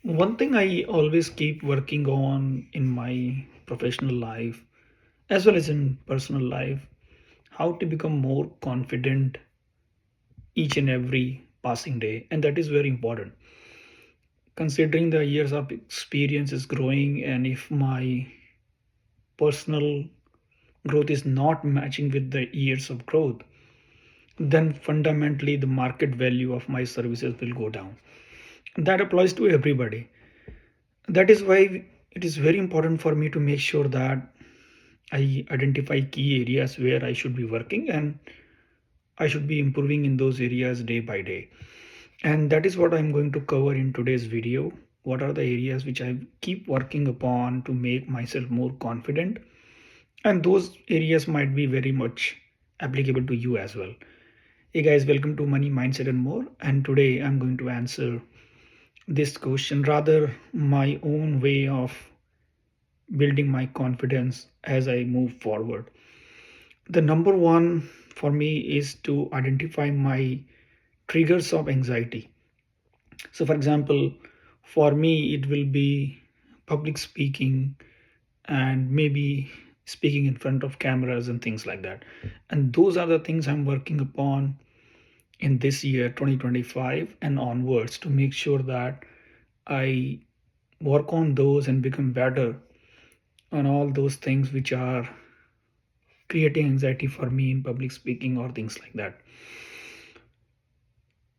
One thing I always keep working on in my professional life as well as in personal life, how to become more confident each and every passing day. And that is very important. Considering the years of experience is growing, and if my personal growth is not matching with the years of growth, then fundamentally the market value of my services will go down. That applies to everybody. That is why it is very important for me to make sure that I identify key areas where I should be working and I should be improving in those areas day by day. And that is what I'm going to cover in today's video. What are the areas which I keep working upon to make myself more confident? And those areas might be very much applicable to you as well. Hey guys, welcome to Money Mindset and More. And today I'm going to answer this question, rather, my own way of building my confidence as I move forward. The number one for me is to identify my triggers of anxiety. So, for example, for me, it will be public speaking and maybe speaking in front of cameras and things like that. And those are the things I'm working upon in this year, 2025 and onwards, to make sure that I work on those and become better on all those things which are creating anxiety for me in public speaking or things like that.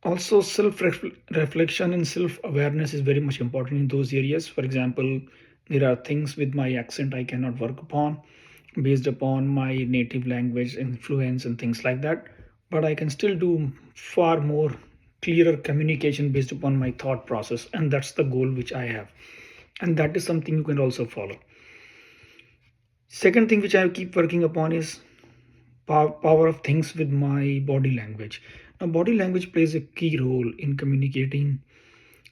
Also, self reflection and self awareness is very much important in those areas. For example, there are things with my accent I cannot work upon based upon my native language influence and things like that, but I can still do far more clearer communication based upon my thought process, and that's the goal which I have, and that is something you can also follow. Second thing which I keep working upon is power of things with my body language. Now, body language plays a key role in communicating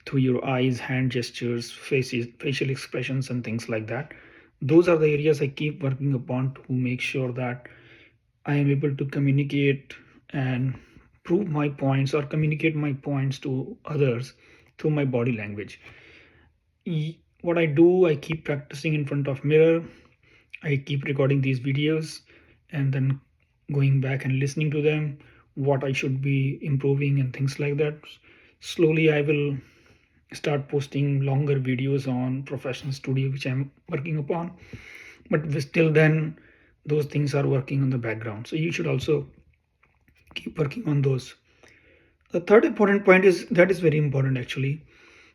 through your eyes, hand gestures, faces, facial expressions, and things like that. Those are the areas I keep working upon to make sure that I am able to communicate and prove my points or communicate my points to others through my body language. What I do, I keep practicing in front of mirror. I keep recording these videos and then going back and listening to them, what I should be improving and things like that. Slowly, I will start posting longer videos on professional studio, which I'm working upon. But still, then those things are working on the background. So you should also keep working on those. The third important point is that is very important actually.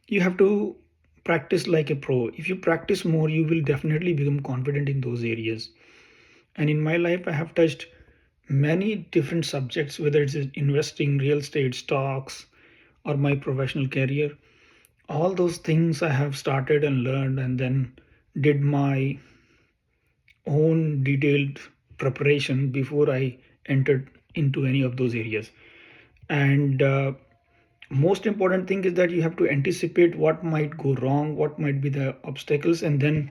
You have to practice like a pro. If you practice more, you will definitely become confident in those areas. And in my life, I have touched many different subjects, whether it's investing, real estate, stocks, or my professional career. All those things I have started and learned and then did my own detailed preparation before I entered into any of those areas. And most important thing is that you have to anticipate what might go wrong, what might be the obstacles, and then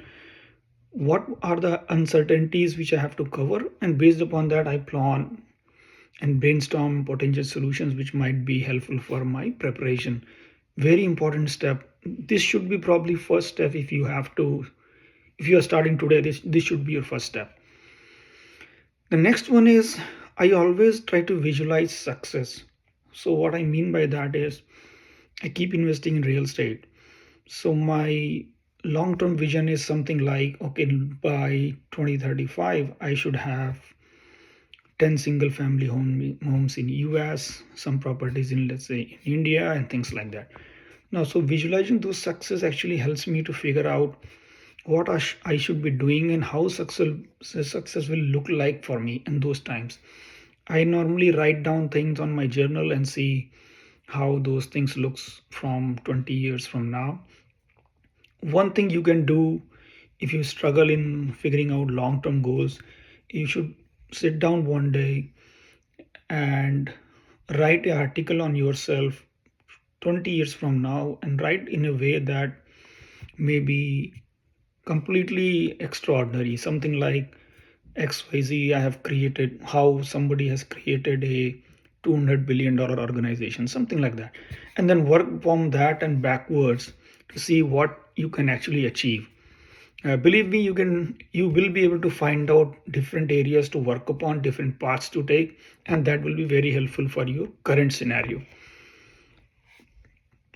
what are the uncertainties which I have to cover. And based upon that, I plan and brainstorm potential solutions which might be helpful for my preparation. Very important step. This should be probably first step. If you are starting today, this should be your first step. The next one is, I always try to visualize success. So what I mean by that is, I keep investing in real estate. So my long-term vision is something like, okay, by 2035 I should have 10 single family homes in US, some properties in, let's say, in India, and things like that. Now, so visualizing those success actually helps me to figure out what I should be doing and how success will look like for me in those times. I normally write down things on my journal and see how those things looks from 20 years from now. One thing you can do if you struggle in figuring out long-term goals, you should sit down one day and write an article on yourself 20 years from now, and write in a way that may be completely extraordinary, something like XYZ I have created, how somebody has created a $200 billion organization, something like that. And then work from that and backwards to see what you can actually achieve. Believe me, you will be able to find out different areas to work upon, different paths to take, and that will be very helpful for your current scenario.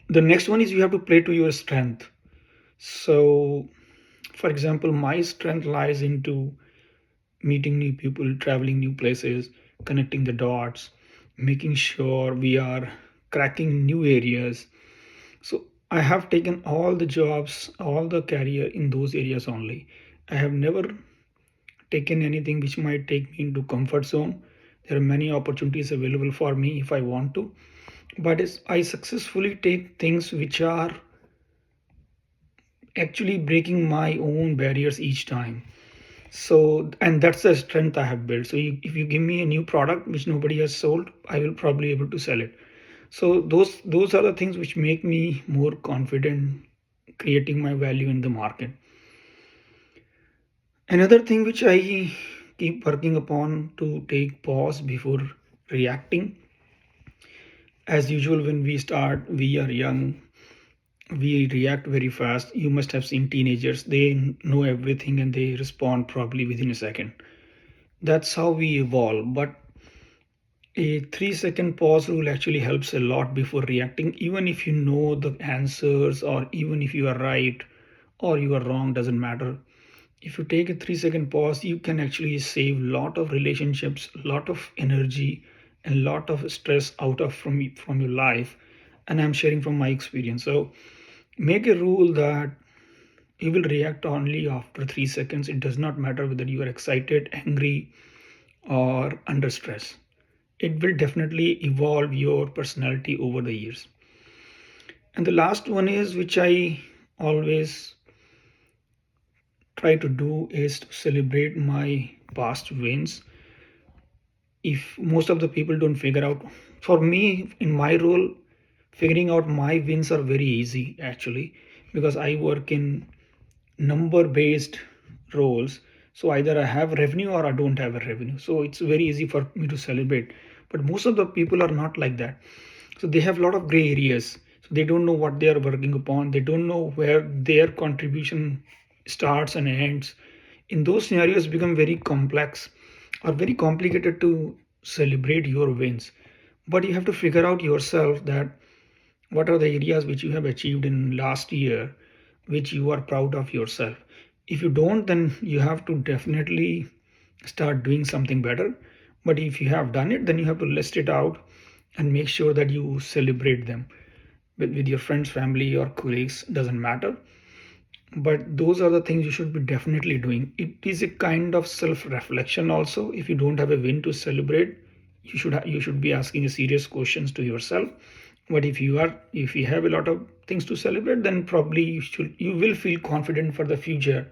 The next one is you have to play to your strength. So, for example, my strength lies into meeting new people, traveling new places, connecting the dots, making sure we are cracking new areas. So I have taken all the jobs, all the career in those areas only. I have never taken anything which might take me into comfort zone. There are many opportunities available for me if I want to, but I successfully take things which are actually breaking my own barriers each time. So, and that's the strength I have built. So if you give me a new product which nobody has sold, I will probably able to sell it. So those are the things which make me more confident creating my value in the market. Another thing which I keep working upon to take pause before reacting. As usual, when we start, we are young, we react very fast. You must have seen teenagers, they know everything and they respond probably within a second. That's how we evolve. But a 3 second pause rule actually helps a lot before reacting, even if you know the answers, or even if you are right or you are wrong, doesn't matter. If you take a 3 second pause, you can actually save a lot of relationships, a lot of energy, and a lot of stress out of from your life. And I'm sharing from my experience. So make a rule that you will react only after 3 seconds. It does not matter whether you are excited, angry, or under stress. It will definitely evolve your personality over the years. And the last one is, which I always try to do, is to celebrate my past wins. If most of the people don't figure out, for me in my role, figuring out my wins are very easy actually, because I work in number based roles. So either I have revenue or I don't have a revenue, so it's very easy for me to celebrate. But most of the people are not like that. So they have a lot of gray areas. So they don't know what they are working upon, they don't know where their contribution starts and ends. In those scenarios become very complex or very complicated to celebrate your wins. But you have to figure out yourself that what are the areas which you have achieved in last year which you are proud of yourself. If you don't, then you have to definitely start doing something better. But if you have done it, then you have to list it out and make sure that you celebrate them with your friends, family, or colleagues, doesn't matter. But those are the things you should be definitely doing. It is a kind of self reflection also. If you don't have a win to celebrate, you should be asking a serious questions to yourself. But if you have a lot of things to celebrate, then probably you will feel confident for the future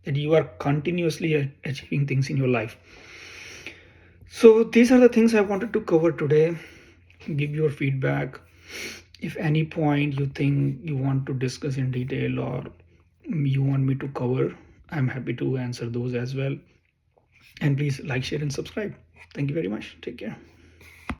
that you are continuously achieving things in your life. So these are the things I wanted to cover today. Give your feedback. If any point you think you want to discuss in detail or you want me to cover, I'm happy to answer those as well. And please like, share, and subscribe. Thank you very much. Take care.